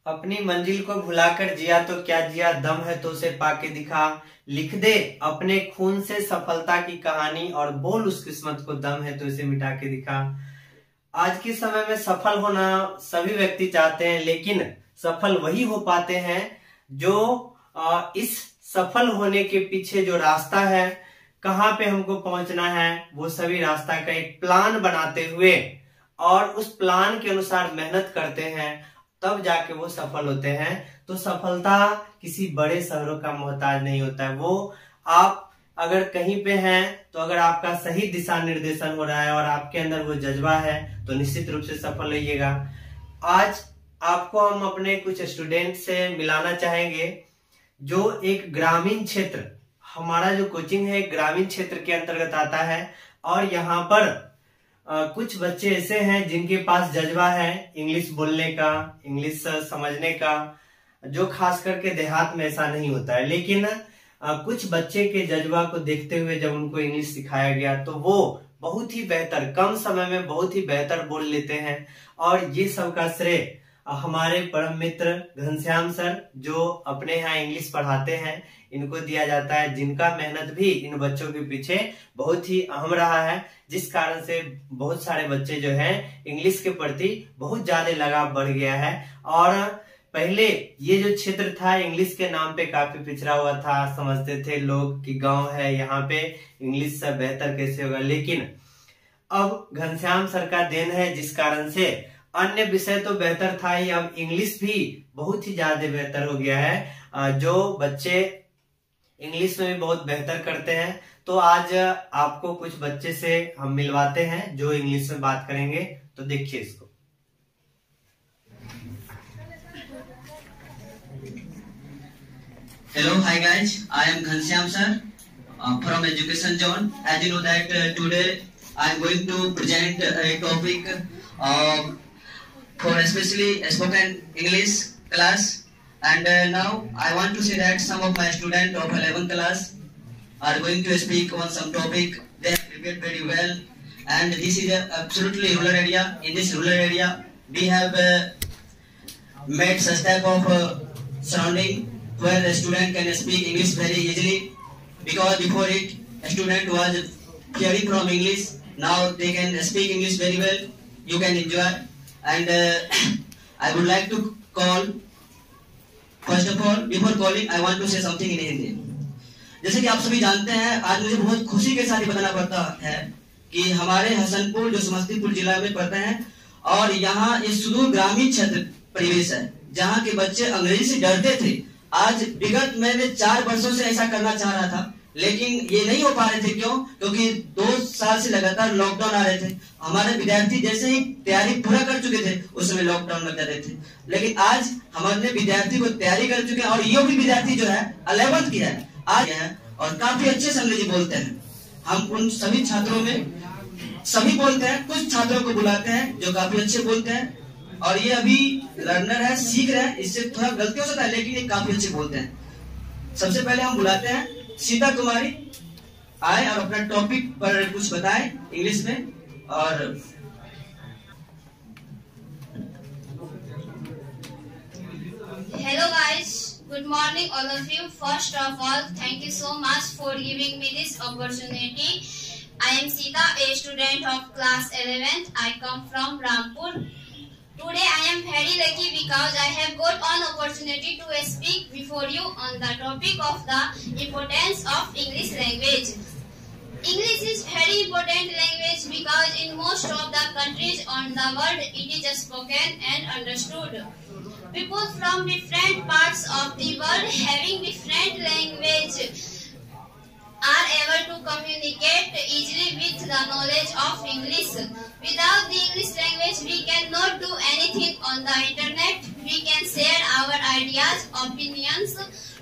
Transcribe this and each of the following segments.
अपनी मंजिल को भुलाकर जिया तो क्या जिया, दम है तो उसे पाके दिखा। लिख दे अपने खून से सफलता की कहानी और बोल उस किस्मत को, दम है तो उसे मिटा के दिखा। आज के समय में सफल होना सभी व्यक्ति चाहते हैं, लेकिन सफल वही हो पाते हैं जो इस सफल होने के पीछे जो रास्ता है, कहाँ पे हमको पहुंचना है, वो सभी रास्ता का एक प्लान बनाते हुए और उस प्लान के अनुसार मेहनत करते हैं, तब जाके वो सफल होते हैं। तो सफलता किसी बड़े शहरों का मोहताज नहीं होता है। वो आप अगर कहीं पे हैं तो अगर आपका सही दिशा निर्देशन हो रहा है और आपके अंदर वो जज्बा है तो निश्चित रूप से सफल होइएगा। आज आपको हम अपने कुछ स्टूडेंट से मिलाना चाहेंगे जो एक ग्रामीण क्षेत्र, हमारा जो कोचिंग है ग्रामीण क्षेत्र के अंतर्गत आता है और यहाँ पर कुछ बच्चे ऐसे हैं जिनके पास जज्बा है इंग्लिश बोलने का, इंग्लिश समझने का, जो खास करके देहात में ऐसा नहीं होता है। लेकिन कुछ बच्चे के जज्बा को देखते हुए जब उनको इंग्लिश सिखाया गया तो वो बहुत ही बेहतर, कम समय में बहुत ही बेहतर बोल लेते हैं। और ये सब का श्रेय हमारे परम मित्र घनश्याम सर, जो अपने यहाँ इंग्लिश पढ़ाते हैं, इनको दिया जाता है, जिनका मेहनत भी इन बच्चों के पीछे बहुत ही अहम रहा है, जिस कारण से बहुत सारे बच्चे जो हैं इंग्लिश के प्रति बहुत ज्यादा लगाव बढ़ गया है। और पहले ये जो क्षेत्र था इंग्लिश के नाम पे काफी पिछड़ा हुआ था, समझते थे लोग कि गांव है, यहाँ पे इंग्लिश से बेहतर कैसे होगा। लेकिन अब घनश्याम सर का देन है, जिस कारण से अन्य विषय तो बेहतर था ही, अब इंग्लिश भी बहुत ही ज्यादा बेहतर हो गया है। जो बच्चे इंग्लिश में भी बहुत बेहतर करते हैं। तो आज आपको कुछ बच्चे से हम मिलवाते हैं जो इंग्लिश में बात करेंगे, तो देखिए इसको। Hello, hi guys. I am Ghanshyam sir from Education Zone. As you know that today I am going to present a topic for especially spoken English class. And now I want to say that some of my students of 11th class are going to speak on some topic. They have prepared very well. And this is a absolutely rural area. In this rural area, we have made such type of surrounding where the student can speak English very easily, because before it a student was fearing from English. Now they can speak English very well. You can enjoy. And I would like to call, first of all, before calling, I want to say something in Hindi. जैसे कि आप सभी जानते हैं, आज मुझे बहुत खुशी के साथ ही बताना पड़ता है कि हमारे हसनपुर जो समस्तीपुर जिला में पड़ता है और यहाँ ये सुदूर ग्रामीण क्षेत्र परिवेश है, जहाँ के बच्चे अंग्रेजी से डरते थे। आज विगत मैंने 4 वर्षों से ऐसा करना चाह रहा था, लेकिन ये नहीं हो पा रहे थे। क्यों? क्योंकि 2 साल से लगातार लॉकडाउन आ रहे थे। हमारे विद्यार्थी जैसे ही तैयारी पूरा कर चुके थे उस समय लॉकडाउन लग जाते थे। लेकिन आज हमारे विद्यार्थी को तैयारी कर चुके हैं और ये भी विद्यार्थी जो है 11th की है आज है और काफी अच्छे से अंग्रेजी बोलते हैं। हम उन सभी छात्रों में सभी बोलते हैं, कुछ छात्रों को बुलाते हैं जो काफी अच्छे बोलते हैं और ये अभी लर्नर है, सीख रहे हैं, इससे थोड़ा गलती हो सकता है लेकिन ये काफी अच्छे बोलते हैं। सबसे पहले हम बुलाते हैं सीता कुमारी, आए और अपना टॉपिक पर कुछ बताएं इंग्लिश में। और Hello guys, good morning all of you. First of all, thank you so much for giving me this opportunity. I am Sita, a student of class 11th. I come from Rampur. Today I am very lucky because I have got an opportunity to speak before you on the topic of the importance of English language. English is very important language because in most of the countries on the world it is spoken and understood. People from different parts of the world having different language are able to communicate easily with the knowledge of English. Without the English language, we cannot do anything on the internet. We can share our ideas, opinions,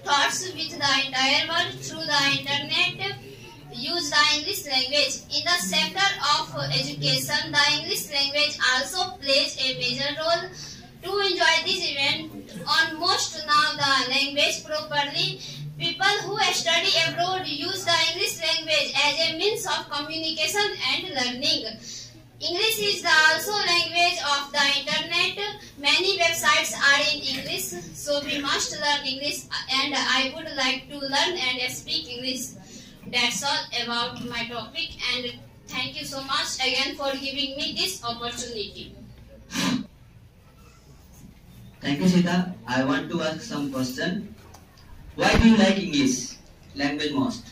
thoughts with the entire world through the internet. Use the English language. In the sector of education, the English language also plays a major role. To enjoy this event, on most now the language properly, people who study abroad use the English language as a means of communication and learning. English is the also language of the internet. Many websites sites are in English, so we must learn English, and I would like to learn and speak English. That's all about my topic, and thank you so much again for giving me this opportunity. Thank you, Sita. I want to ask some question. Why do you like English language most?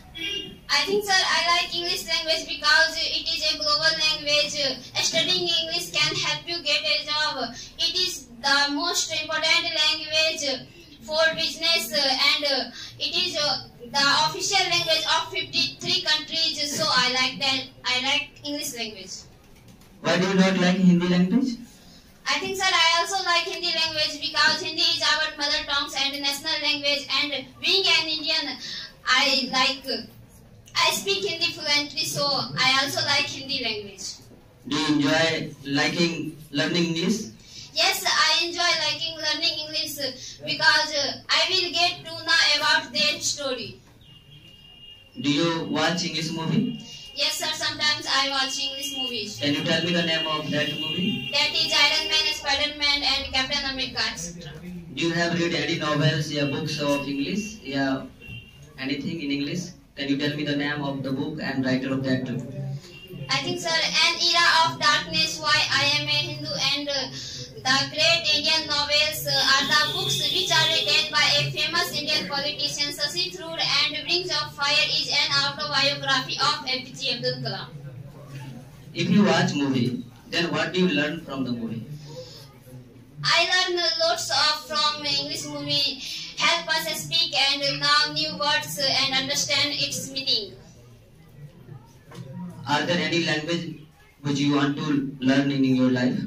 I think, sir, I like English language because it is a global language. Studying English can help you get a job. It is the most important language for business, and it is the official language of 53 countries. So I like that. I like English language. Why do you not like Hindi language? I think, sir, I also like Hindi language because Hindi is our mother tongue and national language, and being an Indian, I speak Hindi fluently, so I also like Hindi language. Do you enjoy learning English? Yes, I enjoy learning English because I will get to know about their story. Do you watch English movie? Yes, sir, sometimes I watch English movies. Can you tell me the name of that movie? That is Iron Man, Spider-Man and Captain America, etc. Do you have read any novels or books of English? Yeah, anything in English? Can you tell me the name of the book and writer of that? I think, sir, An Era of Darkness, Why I Am a Hindu, and the Great Indian Novels are the books which are written by a famous Indian politician, Shashi Tharoor, and Wings of Fire is an autobiography of APJ Abdul Kalam. If you watch movie, then what do you learn from the movie? I learn lots from English movie, help us speak and know new words and understand its meaning. Are there any language which you want to learn in your life?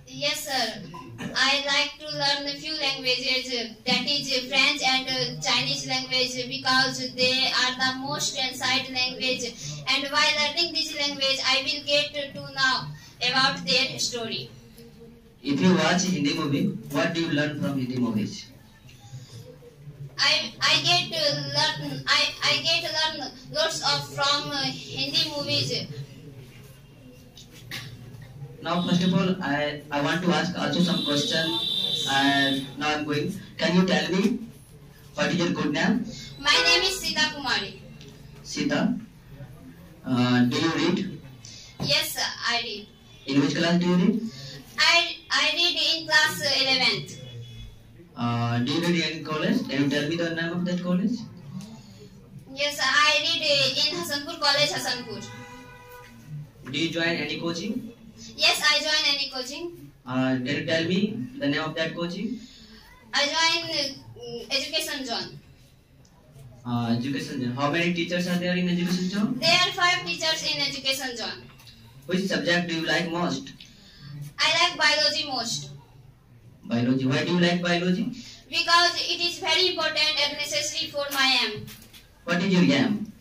Yes, sir. I like to learn a few languages, that is French and Chinese language, because they are the most ancient language, and while learning this language I will get to know about their story. If you watch Hindi movie, what do you learn from Hindi movies? I get to learn lots from Hindi movies. Now, first of all, I want to ask also some question, and now I'm going. Can you tell me what is your good name? My name is Sita Kumari. Sita. Do you read? Yes, I read. In which class do you read? I read in class 11th. Do you read in college? Can you tell me the name of that college? Yes, I read in Hasanpur College, Hasanpur. Do you join any coaching? Yes, I join any coaching. Can you tell me the name of that coaching? I join Education Zone. Education Zone. How many teachers are there in Education Zone? There are 5 teachers in Education Zone. Which subject do you like most? I like biology most. Biology. Why do you like biology? Because it is very important and necessary for my aim. What is your aim?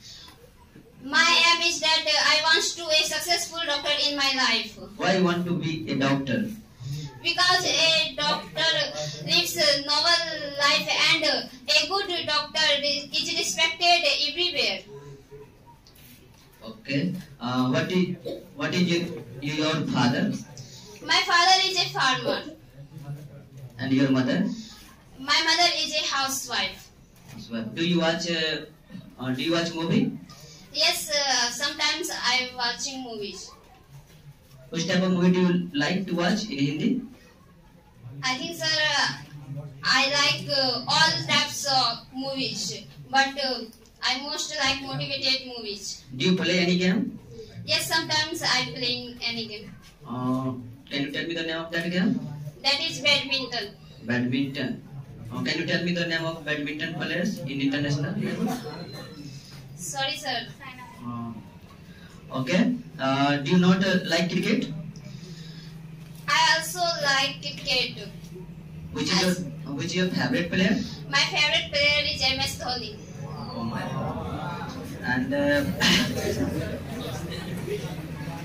My aim is that I want to be a successful doctor in my life. Why you want to be a doctor? Because a doctor lives a noble life, and a good doctor is respected everywhere. Okay. What is your father? My father is a farmer. And your mother? My mother is a housewife. Do you watch movie? Yes, sometimes I am watching movies. Which type of movie do you like to watch in Hindi? I think, sir, I like all types of movies, but I most like motivated movies. Do you play any game? Yes, sometimes I play any game. Can you tell me the name of that game? That is badminton. Badminton. Can you tell me the name of badminton players in international level? Sorry, sir. Okay. Do you not like cricket? I also like cricket. Which is your favorite player? My favorite player is MS Dhoni. Oh my God. And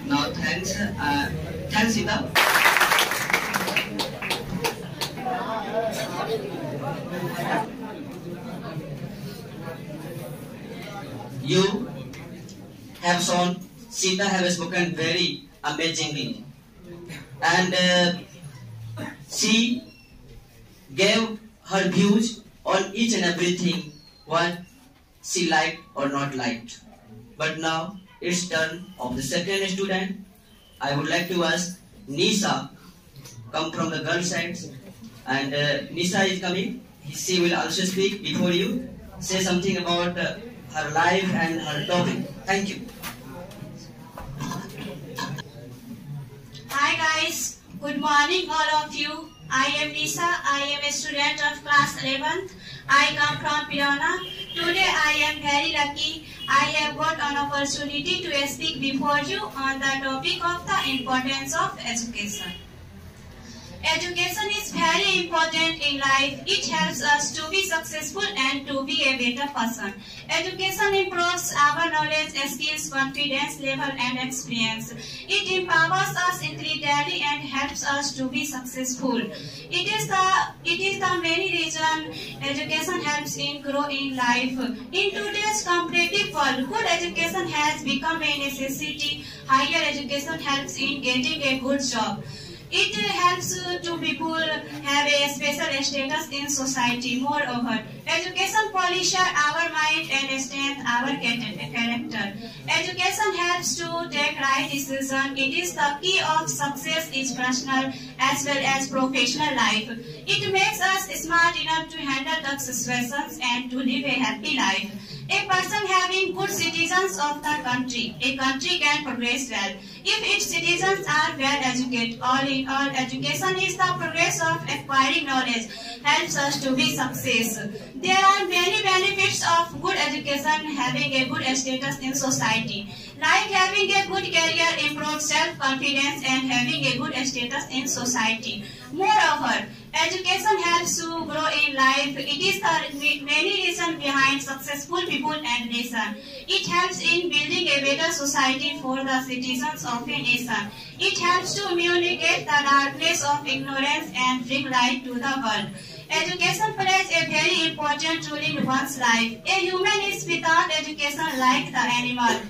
now thanks Sita. You have shown, Sita have spoken very amazingly, and She gave her views on each and everything what she liked or not liked. But now it's turn of the second student. I would like to ask Nisa, come from the girl side, and Nisa is coming. She will also speak before you. Say something about her life and her topic. Thank you. Hi guys, good morning all of you. I am Nisa. I am a student of class 11th. I come from Pirana. Today I am very lucky. I have got an opportunity to speak before you on the topic of the importance of education. Education is very important in life. It helps us to be successful and to be a better person. Education improves our knowledge, skills, confidence level and experience. It empowers us intellectually and helps us to be successful. It is the main reason education helps in grow in life. In today's competitive world, good education has become a necessity. Higher education helps in getting a good job. It helps to people have a special status in society. Moreover, education polishes our mind and strengthens our character. Education helps to take right decisions. It is the key of success in personal as well as professional life. It makes us smart enough to handle the situations and to live a happy life. A person having good citizens of the country, a country can progress well if its citizens are well educated. All in all, education is the progress of acquiring knowledge, helps us to be success. There are many benefits of good education having a good status in society, like having a good career, improved self-confidence and having a good status in society. Moreover, education helps to grow in life. It is the many reasons behind successful people and nation. It helps in building a better society for the citizens of a nation. It helps to communicate the darkness of ignorance and bring light to the world. Education plays a very important role in one's life. A human is without education like the animal.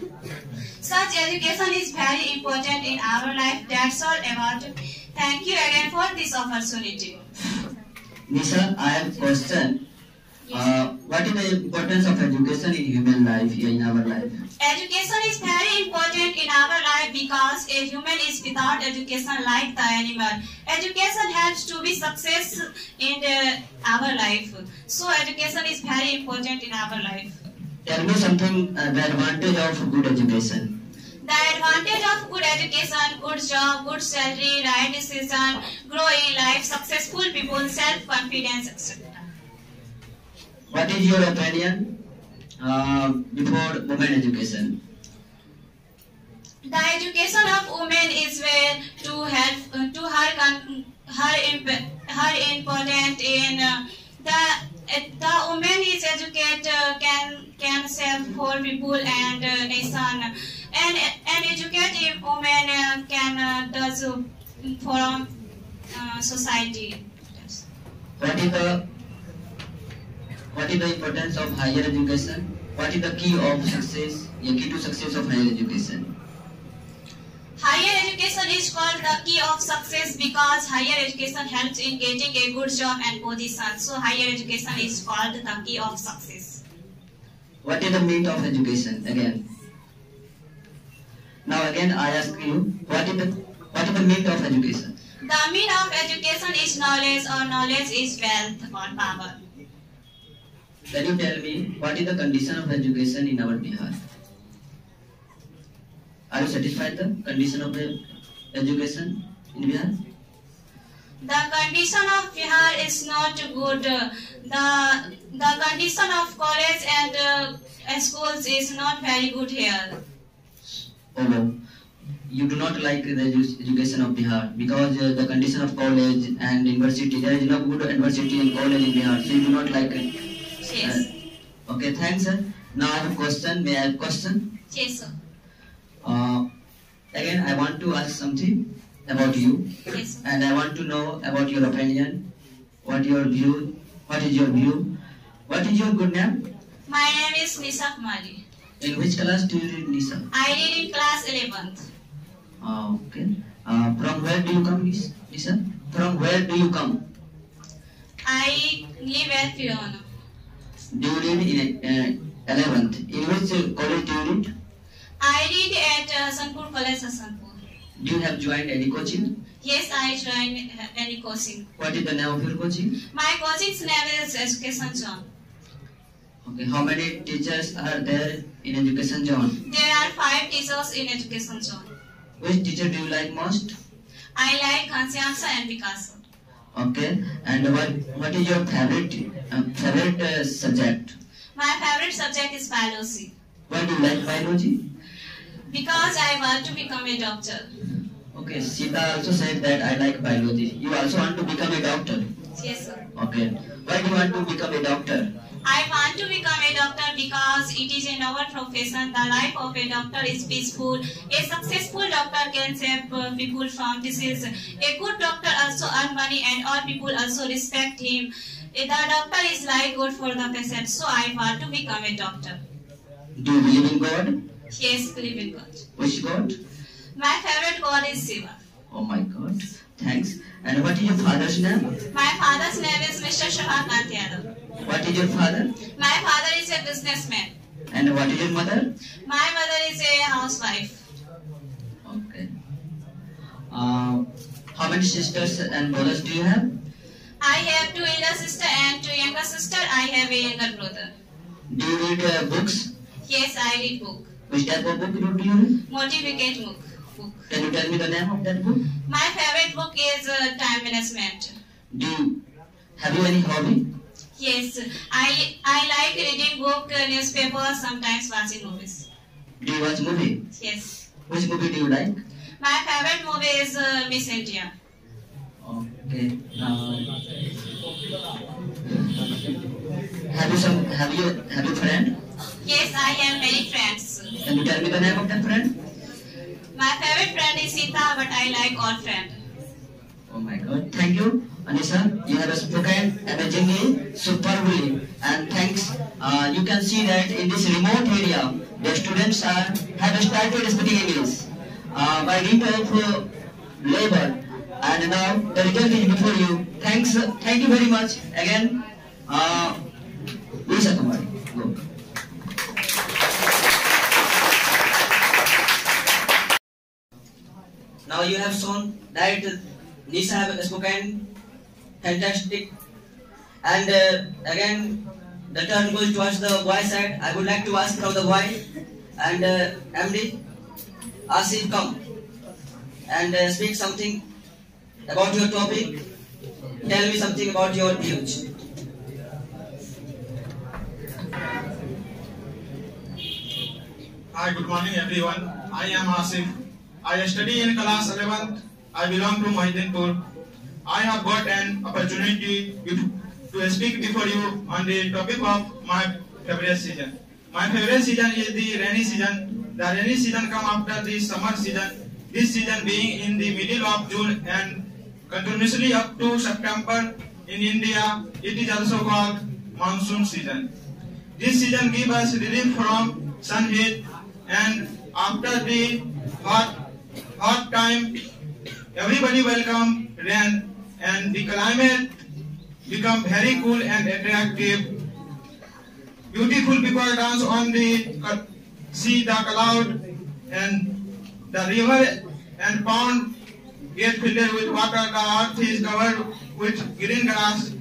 Such education is very important in our life. That's all about it. Thank you again for this opportunity. Nisa, I have a question. What is the importance of education in human life, in our life? Education is very important in our life because a human is without education like the animal. Education helps to be success in our life. So education is very important in our life. Tell me something, the advantage of good education. The advantage of good education, good job, good salary, right decision, grow in life, successful people, self-confidence, etc. What is your opinion before women education? The education of women is where to help to her important in the woman is educated can serve for people and nation. An educated woman can does for society. Yes. What is the importance of higher education? What is the key of success? The key to success of higher education. Higher education is called the key of success because higher education helps in getting a good job and position. So higher education is called the key of success. What is the meaning of education again? Now again I ask you, what is the meaning of education? The meaning of education is knowledge, or knowledge is wealth or power. Can you tell me what is the condition of education in our Bihar? Are you satisfied with the condition of the education in Bihar? The condition of Bihar is not good. The condition of college and schools is not very good here. Oh, you do not like the education of Bihar because the condition of college and university, there is no good university and college in Bihar, so you do not like it. Yes. Okay, thanks sir. Now I have a question. May I have a question? Yes, sir. Again, I want to ask something about you. Yes, sir. And I want to know about your opinion. What is your view? What is your good name? My name is Nisa Kumari. In which class do you read, Nisa? I read in class 11th. Okay. From where do you come, Nisa? From where do you come? I live at Pirona. Do you read in 11th? In which college do you read? I read at Sanpur College, Hasanpur. Do you have joined any coaching? Yes, I joined any coaching. What is the name of your coaching? My coaching's name is Education Zone. Okay, how many teachers are there in Education Zone? There are 5 teachers in Education Zone. Which teacher do you like most? I like Ghanshyam sir and Vikas sir. Okay, and what is your favorite subject? My favorite subject is biology. Why do you like biology? Because I want to become a doctor. Okay, Sita also said that I like biology. You also want to become a doctor? Yes, sir. Okay, why do you want to become a doctor? I want to become a doctor because it is a noble profession. The life of a doctor is peaceful. A successful doctor can save people from disease. A good doctor also earns money and all people also respect him. The doctor is like good for the patient. So I want to become a doctor. Do you believe in God? Yes, believe in God. Which God? My favorite God is Shiva. Oh my God, thanks. And what is your father's name? My father's name is Mr. Shubhakant Yadav. What is your father? My father is a businessman. And what is your mother? My mother is a housewife. Okay. How many sisters and brothers do you have? I have 2 elder sisters and 2 younger sisters. I have a younger brother. Do you read books? Yes, I read book. Which type of book do you read? Motivate book. Can you tell me the name of that book? My favorite book is time management. Have you any hobby? Yes, I like reading book, newspapers, sometimes watching movies. Do you watch movie? Yes. Which movie do you like? My favorite movie is Miss India. Okay. Have you friend? Yes, I have many friends. Can you tell me the name of that friend? My favorite friend is Sita, but I like all friends. Oh my God! Thank you, Anisa. You have spoken amazingly, superbly, and thanks. You can see that in this remote area, the students have started speaking English by dint of labor, and now the result is before you. Thanks. Thank you very much again. Lisa Kumari, go. Now you have shown that Nisa have spoken fantastic, and again the turn goes towards the boy side. I would like to ask from the boy, and MD Asif, come and speak something about your topic. Tell me something about your views. Hi, good morning everyone. I am Asif. I study in class 11th. I belong to Mahidinpur. I have got an opportunity to speak before you on the topic of my favorite season. My favorite season is the rainy season. The rainy season comes after the summer season. This season being in the middle of June and continuously up to September in India, it is also called monsoon season. This season gives us relief from sun heat, and after the hot time, everybody welcome rain and the climate become very cool and attractive. Beautiful people dance on the see the cloud, and the river and pond get filled with water. The earth is covered with green grass.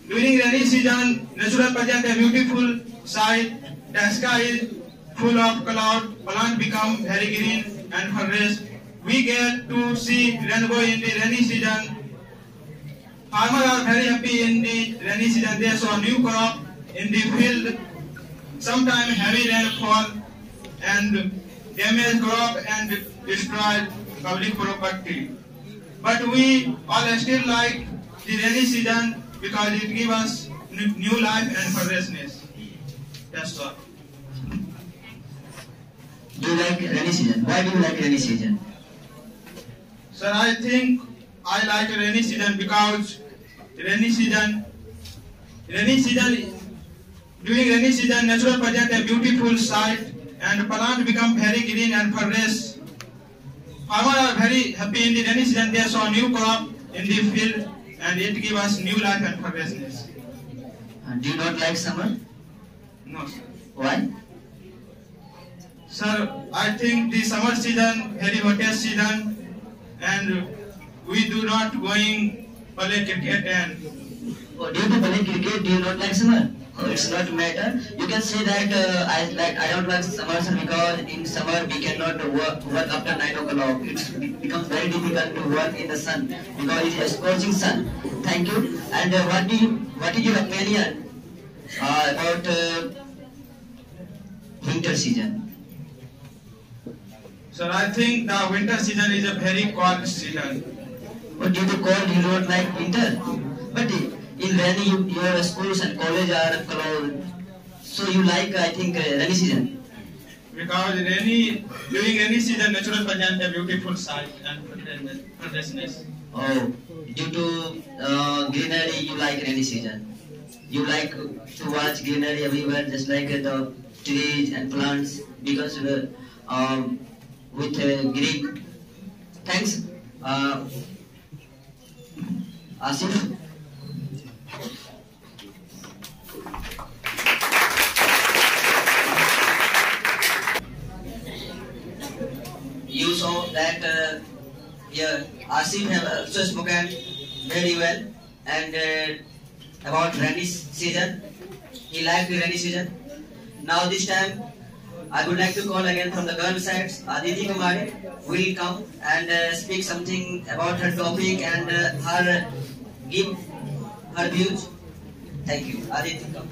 During rainy season, natural present a beautiful sight. The sky is full of cloud. Plants become very green and fresh. We get to see rainbow in the rainy season. Farmers are very happy in the rainy season. They saw new crop in the field. Sometimes heavy rainfall and damage crop and destroy public property. But we all still like the rainy season because it gives us new life and freshness. That's all. Do you like rainy season? Why do you like rainy season? Sir, I think I like rainy season because during rainy season, natural present a beautiful sight and plants become very green and fresh. Farmers are very happy in the rainy season. They saw new crop in the field and it gives us new life and freshness. Do you not like summer? No, sir. Why? Sir, I think the summer season very hottest season, and we do not going play cricket and. Oh, due to play cricket, do you not like summer? Oh, it's not matter. You can say that I don't like summer, sir, because in summer we cannot work after 9 o'clock. It becomes very difficult to work in the sun because it is scorching sun. Thank you. And what is your opinion about winter season? Sir, I think the winter season is a very cold season. But due to cold, you don't like winter. But in rainy, your schools and college are closed. So you like, I think, rainy season. Because during rainy season, natural present a beautiful sight and freshness. Oh, due to greenery, you like rainy season. You like to watch greenery everywhere, just like the trees and plants, because with green. Thanks, Asif. You saw that Asif have also spoken very well and about rainy season. He liked the rainy season. Now this time, I would like to call again from the girl side. Aditi Kumari will come and speak something about her topic and give her views. Thank you. Aditi, come.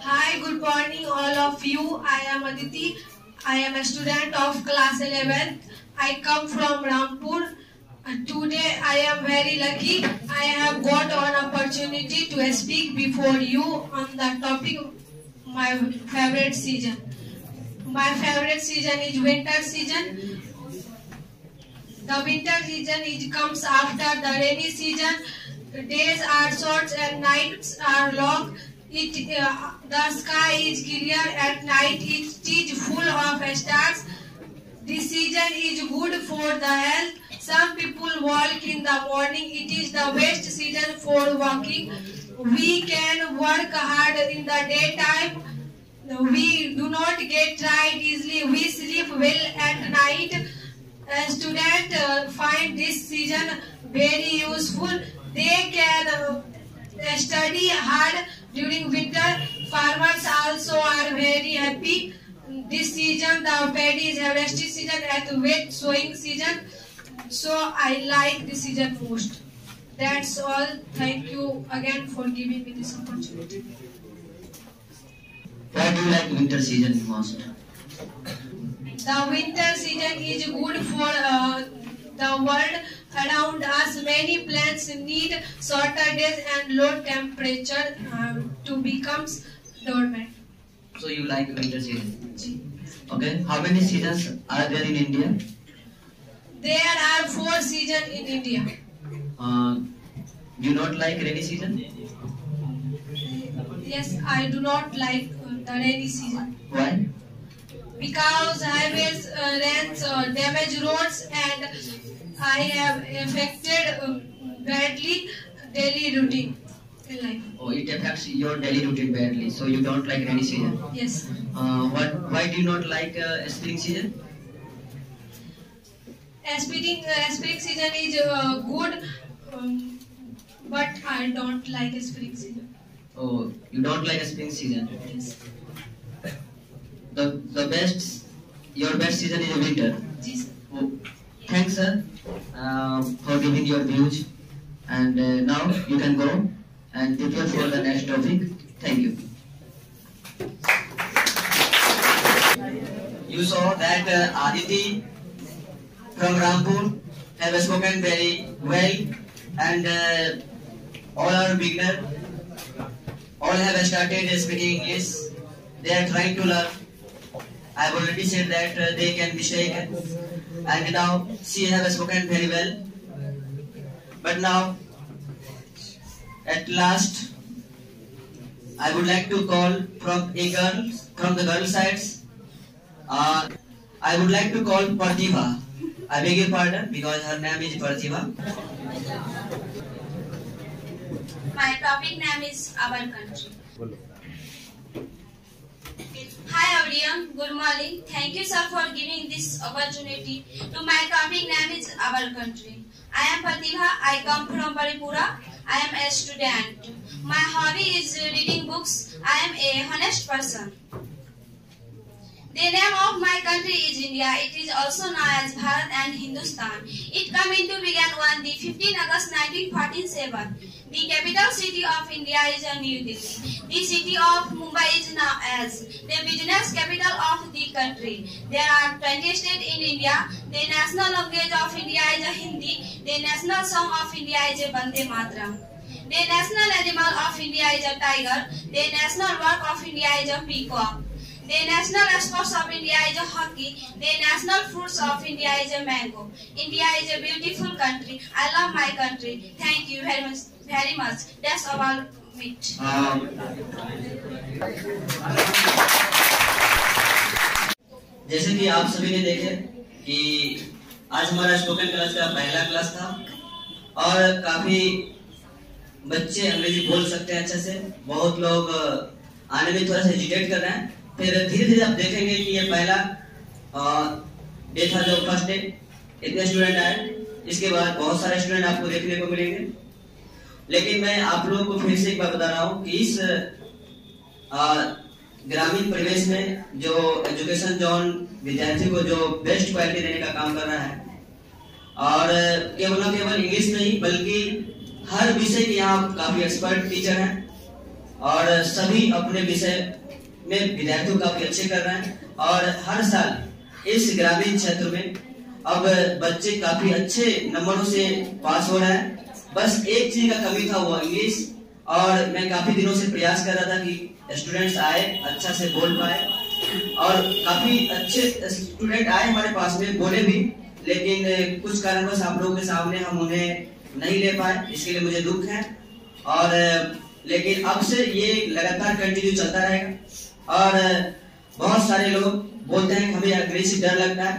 Hi, good morning all of you. I am Aditi. I am a student of class 11th. I come from Rampur. Today I am very lucky. I have got an opportunity to speak before you on the topic my favorite season. My favorite season is winter season. The winter season comes after the rainy season. Days are short and nights are long. The sky is clear at night. It is full of stars. This season is good for the health. Some people walk in the morning. It is the best season for walking. We can work hard in the daytime. We do not get tired easily. We sleep well at night. Students find this season very useful. They can study hard during winter. Farmers also are very happy. This season the paddy is harvesting season and wet sowing season. So I like this season most. That's all. Thank you again for giving me this opportunity. Why do you like winter season most? The winter season is good for the world around us. Many plants need shorter days and low temperature to become dormant. So you like winter season? Okay. How many seasons are there in India? There are 4 seasons in India. Do you not like rainy season? Yes, I do not like the rainy season. Why? Because highways rains damage roads and I have affected badly daily routine in life. Oh, it affects your daily routine badly. So you don't like rainy season? Yes. Why do you not like spring season? Spring season is good, but I don't like spring season. Oh, you don't like spring season? Yes. Your best season is winter. Yes. Oh, thanks, sir, for giving your views. And now you can go and prepare for the next topic. Thank you. You saw that Aditi from Rampur have spoken very well, and all are beginner. All have started speaking English. They are trying to learn. I have already said that they can mistake, and now she have spoken very well. But now, at last, I would like to call from the girl sides. I would like to call Pratibha. I beg your pardon because her name is Pratibha. My topic name is Our Country. Hi everyone, good morning. Thank you sir for giving this opportunity. To my topic name is Our Country. I am Pratibha. I come from Baripura. I am a student. My hobby is reading books. I am a honest person. The name of my country is India. It is also known as Bharat and Hindustan. It came into began on the 15 August 1947. The capital city of India is New Delhi. The city of Mumbai is known as the business capital of the country. There are 20 states in India. The national language of India is Hindi. The national song of India is Vande Mataram. The national animal of India is a tiger. The national bird of India is a peacock. The national sports of India is a hockey. The national fruits of India is a mango. India is a beautiful country. I love my country. Thank you very much. That's about it. जैसे कि आप सभी ने देखे कि आज हमारा spoken class का पहला क्लास था और काफी बच्चे अंग्रेजी बोल सकते हैं अच्छे से। बहुत लोग आने में थोड़ा सा हेजिटेट कर रहे हैं। फिर धीरे धीरे आप देखेंगे कि ये पहला डे था, जो फर्स्ट डे इतने स्टूडेंट आए। इसके बाद बहुत सारे स्टूडेंट आपको देखने को मिलेंगे। लेकिन मैं आप लोगों को फिर से एक बार बता रहा हूँ कि इस ग्रामीण परिवेश में जो एजुकेशन जोन विद्यार्थी को जो बेस्ट क्वालिटी देने का काम कर रहा है, और केवल न केवल इंग्लिश में ही बल्कि हर विषय के यहाँ काफी एक्सपर्ट टीचर हैं और सभी अपने विषय में विद्यार्थियों काफी अच्छे कर रहे हैं। और हर साल इस ग्रामीण क्षेत्र में अब बच्चे काफी अच्छे नंबरों से पास हो रहे हैं। बस एक चीज का कमी था, वो इंग्लिश। और मैं काफी दिनों से प्रयास कर रहा था कि स्टूडेंट्स आए, अच्छा से बोल पाए, और काफी अच्छे स्टूडेंट आए हमारे पास में, बोले भी। लेकिन कुछ कारणवश आप लोगों के सामने हम उन्हें नहीं ले पाए, इसके लिए मुझे दुख है। और लेकिन अब से ये लगातार कंटिन्यू चलता रहेगा। और बहुत सारे लोग बोलते हैं कि हमें अंग्रेजी से डर लगता है।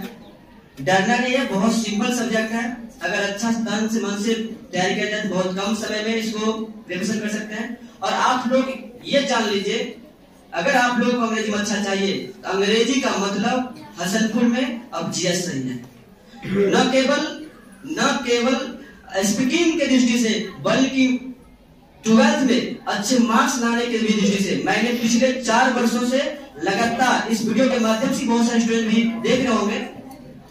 डरना नहीं है, बहुत सिंपल सब्जेक्ट है। अगर अच्छा तन से मन से तैयारी किया जाए तो बहुत कम समय में इसको रिविजन कर सकते हैं। और आप लोग ये जान लीजिए, अगर आप लोग को अंग्रेजी में अच्छा चाहिए तो अंग्रेजी का मतलब हसनपुर में अब जीएस नहीं है। न केवल स्पीकिंग के दृष्टि से बल्कि 12th में अच्छे मार्क्स लाने की दृष्टि से मैंने पिछले 4 वर्षों से लगातार इस वीडियो के माध्यम से बहुत सारे स्टूडेंट भी देख रहे होंगे।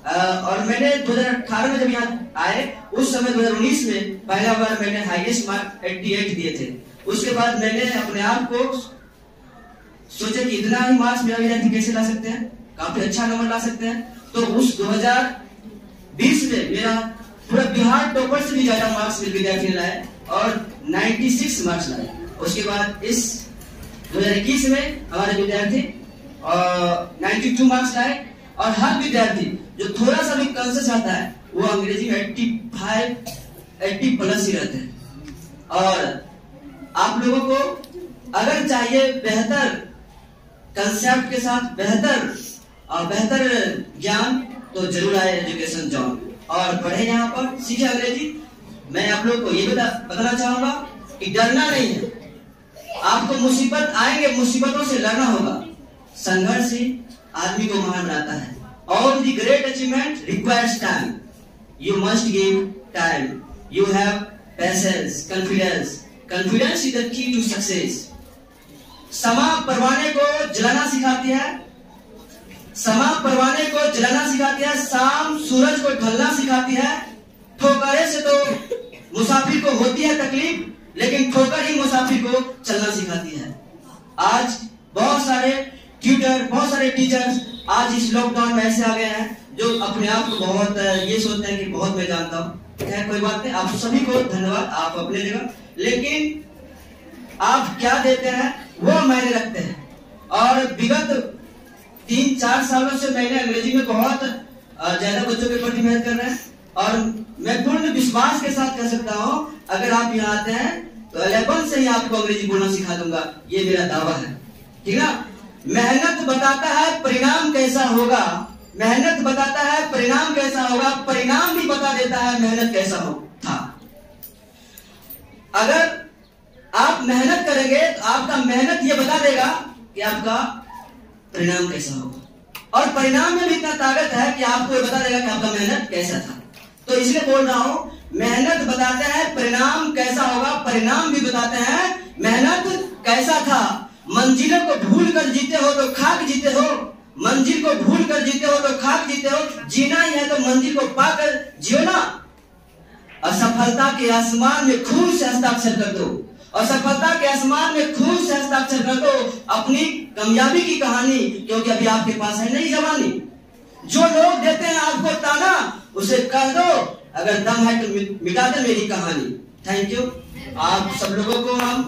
और मैंने 2018 में जब यहाँ आए, उस समय 2019 में पहला बार मैंने हाईएस्ट मार्क 88 दिए थे। उसके बाद मैंने अपने आप को सोचा कि इतना ही मार्क्स मेरा विद्यार्थी कैसे ला सकते हैं, काफी अच्छा नंबर ला सकते हैं। तो उस 2020 में मेरा पूरा बिहार टॉपर से भी ज्यादा मार्क्स मेरे विद्यार्थी ने लाए और 96 मार्क्स लाए। उसके बाद इस 2021 में हमारे विद्यार्थी 92 मार्क्स लाए। और हर विद्यार्थी जो थोड़ा सा भी कॉन्शियस आता है वो अंग्रेजी में 80 प्लस ही रहते हैं। और आप लोगों को अगर चाहिए बेहतर कंसेप्ट के साथ बेहतर ज्ञान, तो जरूर आए एजुकेशन जोन और पढ़े, यहाँ पर सीखे अंग्रेजी। मैं आप लोग को ये बताना चाहूंगा कि डरना नहीं है। आपको मुसीबत आएंगे, मुसीबतों से लड़ना होगा। संघर्ष ही आदमी को महान बनाता है। All the great achievement requires time. You must give time. You have patience, confidence. Confidence is the key to success. समा परवाने को जलाना सिखाती है। समा परवाने को जलाना सिखाती है। शाम सूरज को ढलना सिखाती है। ठोकरे से तो मुसाफिर को होती है तकलीफ, लेकिन ठोकर ही मुसाफिर को चलना सिखाती है। आज बहुत सारे ट्यूटर, बहुत सारे टीचर्स आज इस लॉकडाउन में ऐसे आ गए हैं जो अपने आप को बहुत ये सोचते हैं कि बहुत मैं जानता हूँ। खैर कोई बात नहीं, आप सभी को धन्यवाद, आप अपने जगह। लेकिन आप क्या देते हैं वो मायने रखते हैं। और विगत 3-4 सालों से मैंने अंग्रेजी में बहुत ज्यादा बच्चों के प्रति मेहनत कर रहे हैं। और मैं पूर्ण विश्वास के साथ कह सकता हूँ, अगर आप यहाँ आते हैं तो 11 से ही आपको अंग्रेजी बोलना सिखा दूंगा, ये मेरा दावा है, ठीक ना। मेहनत बताता है परिणाम कैसा होगा, मेहनत बताता है परिणाम कैसा होगा, परिणाम भी बता देता है मेहनत कैसा था। अगर आप मेहनत करेंगे तो आपका मेहनत ये बता देगा कि आपका परिणाम कैसा होगा, और परिणाम में भी इतना ताकत है कि आपको ये बता देगा कि आपका मेहनत कैसा था। तो इसलिए बोल रहा हूं, मेहनत बताते हैं परिणाम कैसा होगा, परिणाम भी बताते हैं मेहनत कैसा था। मंजिलों को भूल कर जीते हो तो खाक जीते हो, मंजिल को भूल कर जीते हो तो खाक जीते हो, जीना ही है तो मंजिल को पाकर जियो ना। असफलता के आसमान में खून से हस्ताक्षर कर दो, असफलता के आसमान में खून से हस्ताक्षर कर दो अपनी कामयाबी की कहानी, क्योंकि अभी आपके पास है नई जवानी। जो लोग देते हैं आपको ताना, उसे कह दो अगर दम है तो मिटा दे मेरी कहानी। Thank you. आप सब लोगों को हम